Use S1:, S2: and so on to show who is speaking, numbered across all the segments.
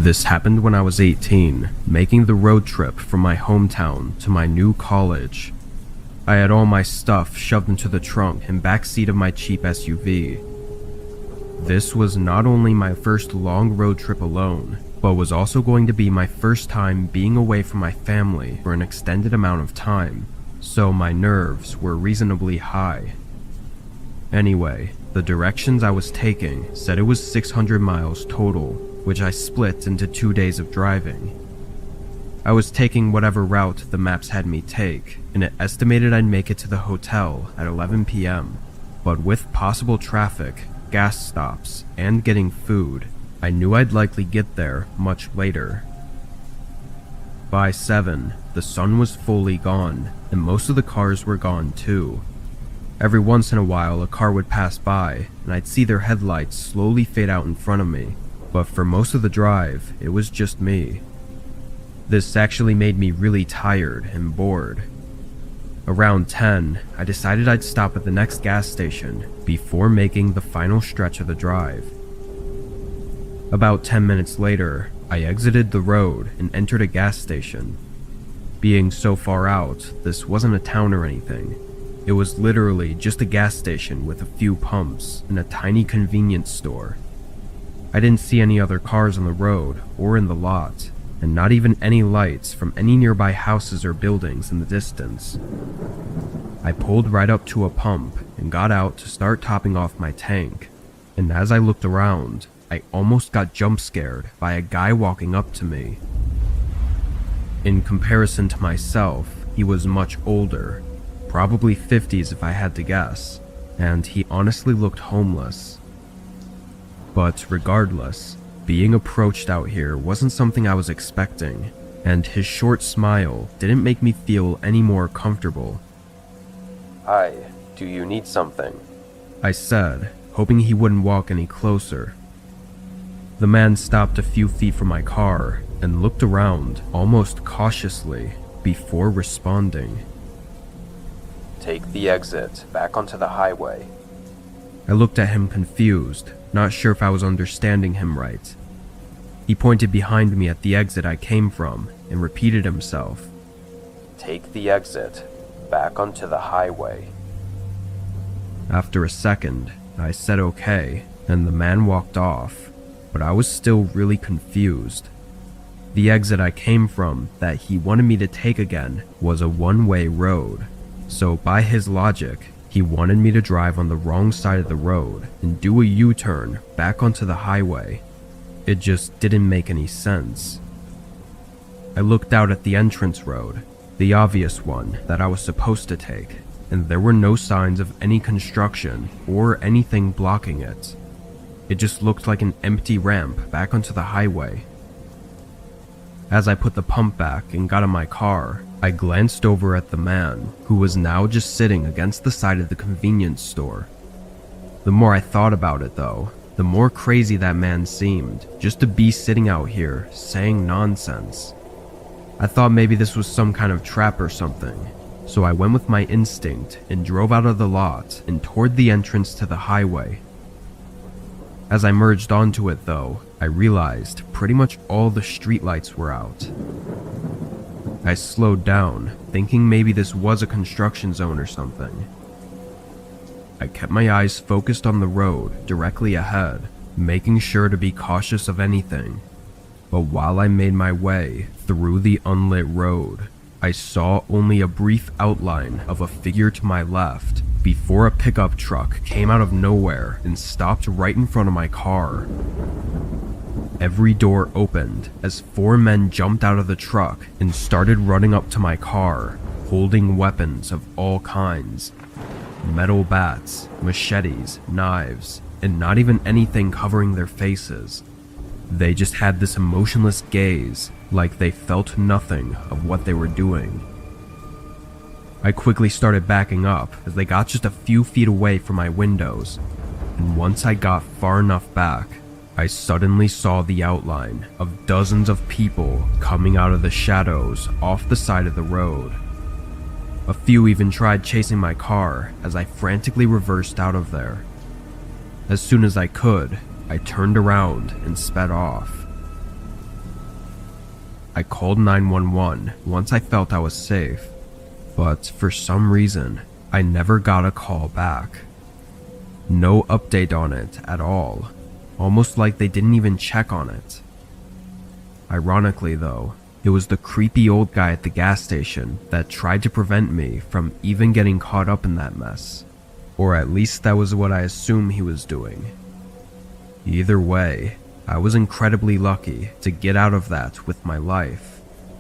S1: This happened when I was 18, making the road trip from my hometown to my new college. I had all my stuff shoved into the trunk and backseat of my cheap SUV. This was not only my first long road trip alone, but was also going to be my first time being away from my family for an extended amount of time, so my nerves were reasonably high. Anyway, the directions I was taking said it was 600 miles total, which I split into 2 days of driving. I was taking whatever route the maps had me take, and it estimated I'd make it to the hotel at 11 p.m., but with possible traffic, gas stops, and getting food, I knew I'd likely get there much later. By 7, the sun was fully gone, and most of the cars were gone too. Every once in a while a car would pass by, and I'd see their headlights slowly fade out in front of me, but for most of the drive, it was just me. This actually made me really tired and bored. Around 10, I decided I'd stop at the next gas station before making the final stretch of the drive. About 10 minutes later, I exited the road and entered a gas station. Being so far out, this wasn't a town or anything. It was literally just a gas station with a few pumps and a tiny convenience store. I didn't see any other cars on the road or in the lot, and not even any lights from any nearby houses or buildings in the distance. I pulled right up to a pump and got out to start topping off my tank, and as I looked around, I almost got jump scared by a guy walking up to me. In comparison to myself, he was much older, probably 50s if I had to guess, and he honestly looked homeless. But regardless, being approached out here wasn't something I was expecting, and his short smile didn't make me feel any more comfortable.
S2: "Hi, do you need something?"
S1: I said, hoping he wouldn't walk any closer. The man stopped a few feet from my car and looked around almost cautiously before responding.
S2: "Take the exit back onto the highway."
S1: I looked at him confused, not sure if I was understanding him right. He pointed behind me at the exit I came from and repeated himself.
S2: "Take the exit back onto the highway."
S1: After a second, I said okay, and the man walked off, but I was still really confused. The exit I came from that he wanted me to take again was a one-way road, so by his logic, he wanted me to drive on the wrong side of the road and do a U-turn back onto the highway. It just didn't make any sense. I looked out at the entrance road, the obvious one that I was supposed to take, and there were no signs of any construction or anything blocking it. It just looked like an empty ramp back onto the highway. As I put the pump back and got in my car, I glanced over at the man, who was now just sitting against the side of the convenience store. The more I thought about it though, the more crazy that man seemed, just to be sitting out here saying nonsense. I thought maybe this was some kind of trap or something, so I went with my instinct and drove out of the lot and toward the entrance to the highway. As I merged onto it though, I realized pretty much all the streetlights were out. I slowed down, thinking maybe this was a construction zone or something. I kept my eyes focused on the road directly ahead, making sure to be cautious of anything. But while I made my way through the unlit road, I saw only a brief outline of a figure to my left before a pickup truck came out of nowhere and stopped right in front of my car. Every door opened as 4 men jumped out of the truck and started running up to my car, holding weapons of all kinds. Metal bats, machetes, knives, and not even anything covering their faces. They just had this emotionless gaze, like they felt nothing of what they were doing. I quickly started backing up as they got just a few feet away from my windows, and once I got far enough back, I suddenly saw the outline of dozens of people coming out of the shadows off the side of the road. A few even tried chasing my car as I frantically reversed out of there. As soon as I could, I turned around and sped off. I called 911 once I felt I was safe, but for some reason, I never got a call back. No update on it at all, almost like they didn't even check on it. Ironically though, it was the creepy old guy at the gas station that tried to prevent me from even getting caught up in that mess. Or at least that was what I assume he was doing. Either way, I was incredibly lucky to get out of that with my life,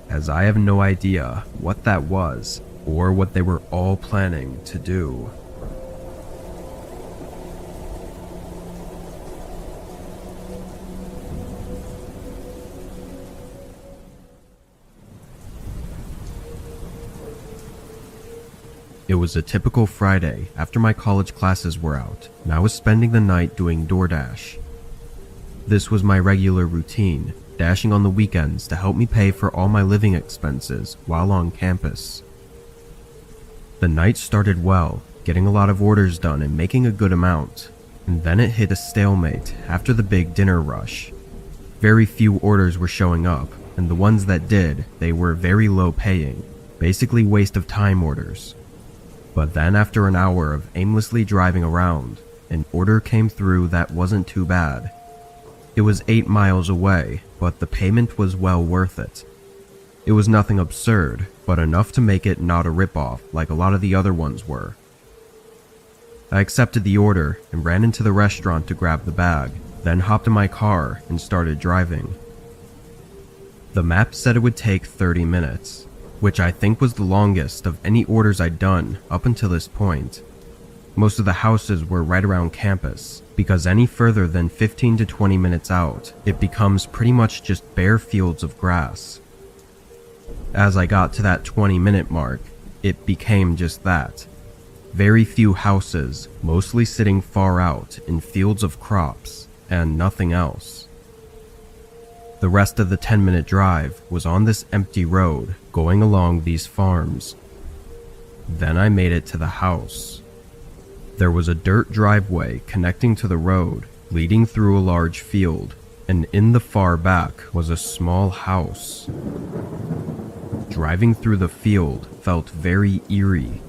S1: as I have no idea what that was or what they were all planning to do. It was a typical Friday after my college classes were out, and I was spending the night doing DoorDash. This was my regular routine, dashing on the weekends to help me pay for all my living expenses while on campus. The night started well, getting a lot of orders done and making a good amount, and then it hit a stalemate after the big dinner rush. Very few orders were showing up, and the ones that did, they were very low paying, basically waste of time orders. But then after an hour of aimlessly driving around, an order came through that wasn't too bad. It was 8 miles away, but the payment was well worth it. It was nothing absurd, but enough to make it not a ripoff like a lot of the other ones were. I accepted the order and ran into the restaurant to grab the bag, then hopped in my car and started driving. The map said it would take 30 minutes. Which I think was the longest of any orders I'd done up until this point. Most of the houses were right around campus, because any further than 15 to 20 minutes out, it becomes pretty much just bare fields of grass. As I got to that 20-minute mark, it became just that. Very few houses, mostly sitting far out in fields of crops, and nothing else. The rest of the 10-minute drive was on this empty road going along these farms. Then I made it to the house. There was a dirt driveway connecting to the road, leading through a large field, and in the far back was a small house. Driving through the field felt very eerie.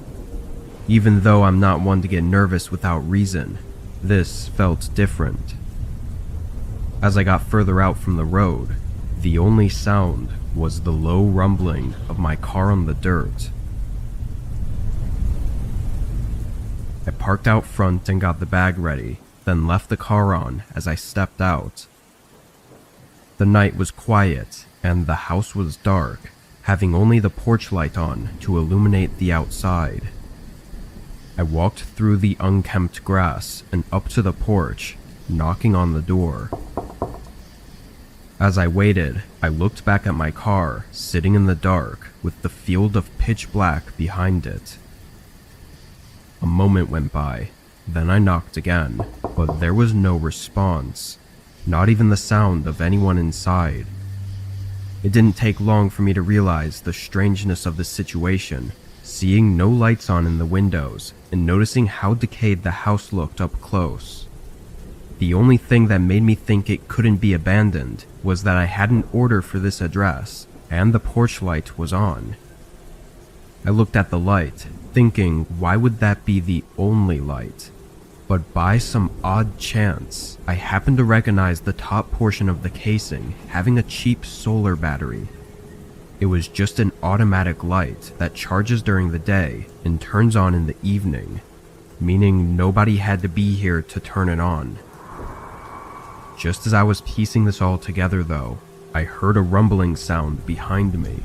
S1: Even though I'm not one to get nervous without reason, this felt different. As I got further out from the road, the only sound was the low rumbling of my car on the dirt. I parked out front and got the bag ready, then left the car on as I stepped out. The night was quiet and the house was dark, having only the porch light on to illuminate the outside. I walked through the unkempt grass and up to the porch, knocking on the door. As I waited, I looked back at my car, sitting in the dark, with the field of pitch black behind it. A moment went by, then I knocked again, but there was no response, not even the sound of anyone inside. It didn't take long for me to realize the strangeness of the situation, seeing no lights on in the windows, and noticing how decayed the house looked up close. The only thing that made me think it couldn't be abandoned was that I had an order for this address, and the porch light was on. I looked at the light, thinking why would that be the only light? But by some odd chance, I happened to recognize the top portion of the casing having a cheap solar battery. It was just an automatic light that charges during the day and turns on in the evening, meaning nobody had to be here to turn it on. Just as I was piecing this all together though, I heard a rumbling sound behind me.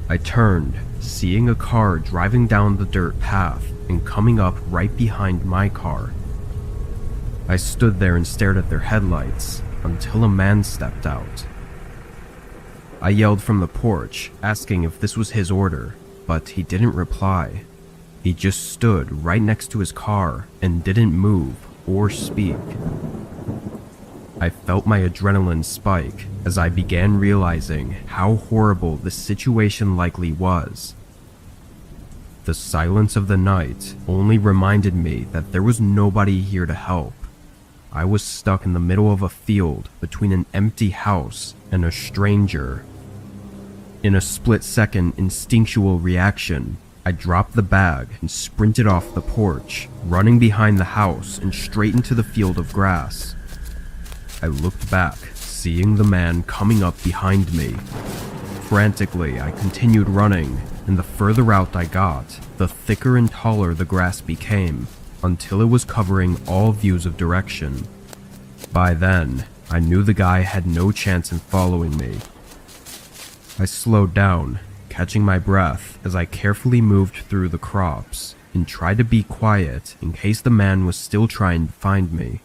S1: I turned, seeing a car driving down the dirt path and coming up right behind my car. I stood there and stared at their headlights until a man stepped out. I yelled from the porch, asking if this was his order, but he didn't reply. He just stood right next to his car and didn't move or speak. I felt my adrenaline spike as I began realizing how horrible the situation likely was. The silence of the night only reminded me that there was nobody here to help. I was stuck in the middle of a field between an empty house and a stranger. In a split-second instinctual reaction, I dropped the bag and sprinted off the porch, running behind the house and straight into the field of grass. I looked back, seeing the man coming up behind me. Frantically, I continued running, and the further out I got, the thicker and taller the grass became, until it was covering all views of direction. By then, I knew the guy had no chance in following me. I slowed down, catching my breath as I carefully moved through the crops and tried to be quiet in case the man was still trying to find me.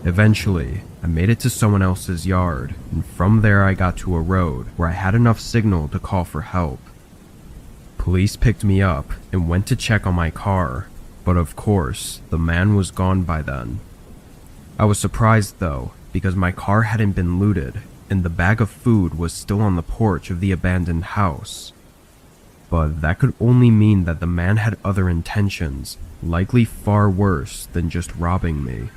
S1: Eventually, I made it to someone else's yard, and from there I got to a road where I had enough signal to call for help. Police picked me up and went to check on my car, but of course, the man was gone by then. I was surprised though, because my car hadn't been looted, and the bag of food was still on the porch of the abandoned house. But that could only mean that the man had other intentions, likely far worse than just robbing me.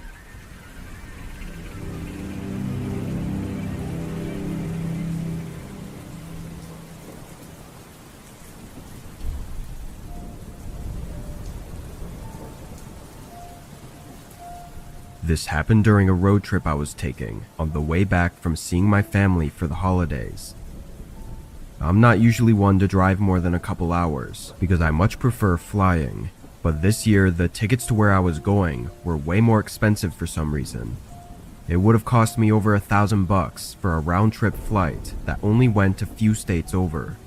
S1: This happened during a road trip I was taking on the way back from seeing my family for the holidays. I'm not usually one to drive more than a couple hours because I much prefer flying, but this year the tickets to where I was going were way more expensive for some reason. It would have cost me over $1,000 for a round-trip flight that only went a few states over.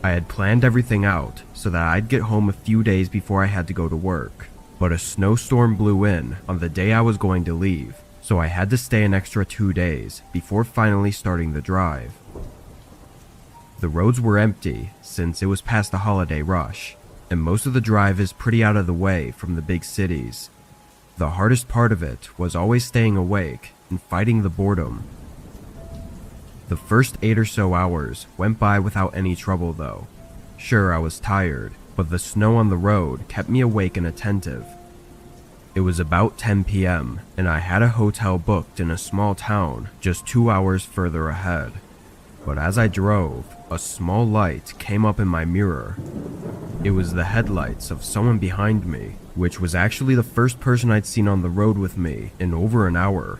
S1: I had planned everything out so that I'd get home a few days before I had to go to work. But a snowstorm blew in on the day I was going to leave, so I had to stay an extra 2 days before finally starting the drive. The roads were empty since it was past the holiday rush, and most of the drive is pretty out of the way from the big cities. The hardest part of it was always staying awake and fighting the boredom. The first 8 or so hours went by without any trouble though. Sure, I was tired, but the snow on the road kept me awake and attentive. It was about 10 p.m., and I had a hotel booked in a small town just 2 hours further ahead. But as I drove, a small light came up in my mirror. It was the headlights of someone behind me, which was actually the first person I'd seen on the road with me in over an hour.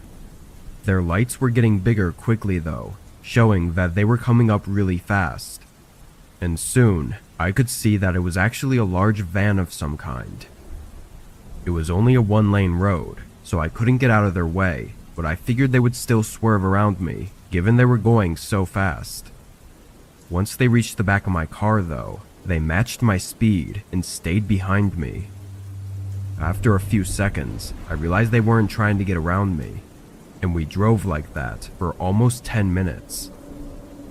S1: Their lights were getting bigger quickly though, showing that they were coming up really fast. And soon, I could see that it was actually a large van of some kind. It was only a 1-lane road, so I couldn't get out of their way, but I figured they would still swerve around me, given they were going so fast. Once they reached the back of my car though, they matched my speed and stayed behind me. After a few seconds, I realized they weren't trying to get around me, and we drove like that for almost 10 minutes.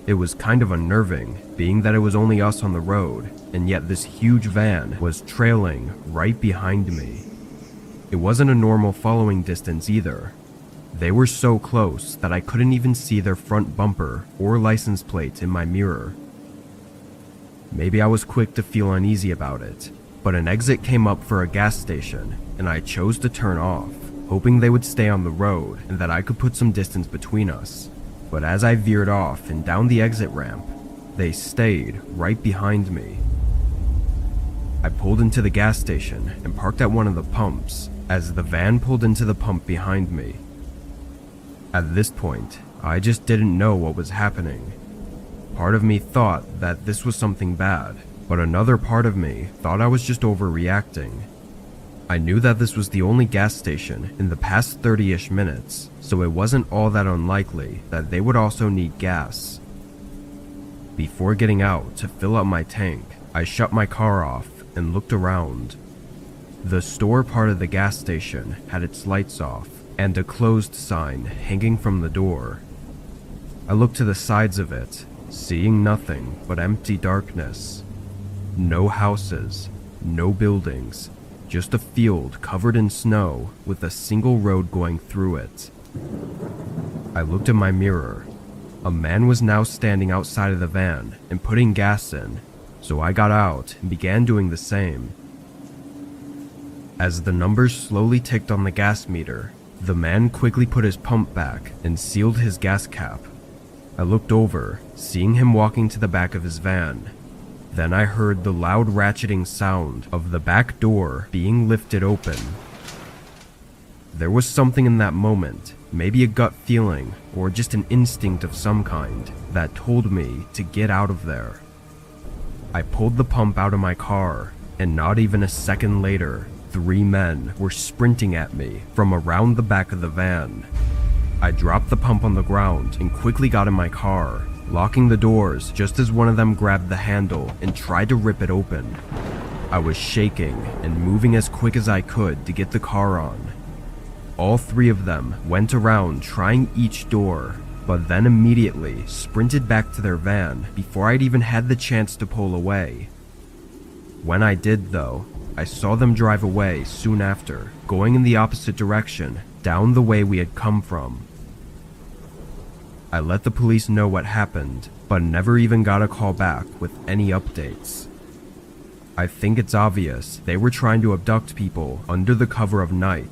S1: It was kind of unnerving, being that it was only us on the road, and yet this huge van was trailing right behind me. It wasn't a normal following distance either. They were so close that I couldn't even see their front bumper or license plate in my mirror. Maybe I was quick to feel uneasy about it, but an exit came up for a gas station, and I chose to turn off, hoping they would stay on the road and that I could put some distance between us. But as I veered off and down the exit ramp, they stayed right behind me. I pulled into the gas station and parked at one of the pumps as the van pulled into the pump behind me. At this point, I just didn't know what was happening. Part of me thought that this was something bad, but another part of me thought I was just overreacting. I knew that this was the only gas station in the past 30-ish minutes, so it wasn't all that unlikely that they would also need gas. Before getting out to fill up my tank, I shut my car off and looked around. The store part of the gas station had its lights off and a closed sign hanging from the door. I looked to the sides of it, seeing nothing but empty darkness. No houses, no buildings, just a field covered in snow with a single road going through it. I looked in my mirror. A man was now standing outside of the van and putting gas in, so I got out and began doing the same. As the numbers slowly ticked on the gas meter, the man quickly put his pump back and sealed his gas cap. I looked over, seeing him walking to the back of his van. Then I heard the loud ratcheting sound of the back door being lifted open. There was something in that moment, maybe a gut feeling or just an instinct of some kind, that told me to get out of there. I pulled the pump out of my car, and not even a second later, 3 men were sprinting at me from around the back of the van. I dropped the pump on the ground and quickly got in my car, locking the doors just as one of them grabbed the handle and tried to rip it open. I was shaking and moving as quick as I could to get the car on. All 3 of them went around trying each door, but then immediately sprinted back to their van before I'd even had the chance to pull away. When I did though, I saw them drive away soon after, going in the opposite direction, down the way we had come from. I let the police know what happened, but never even got a call back with any updates. I think it's obvious they were trying to abduct people under the cover of night,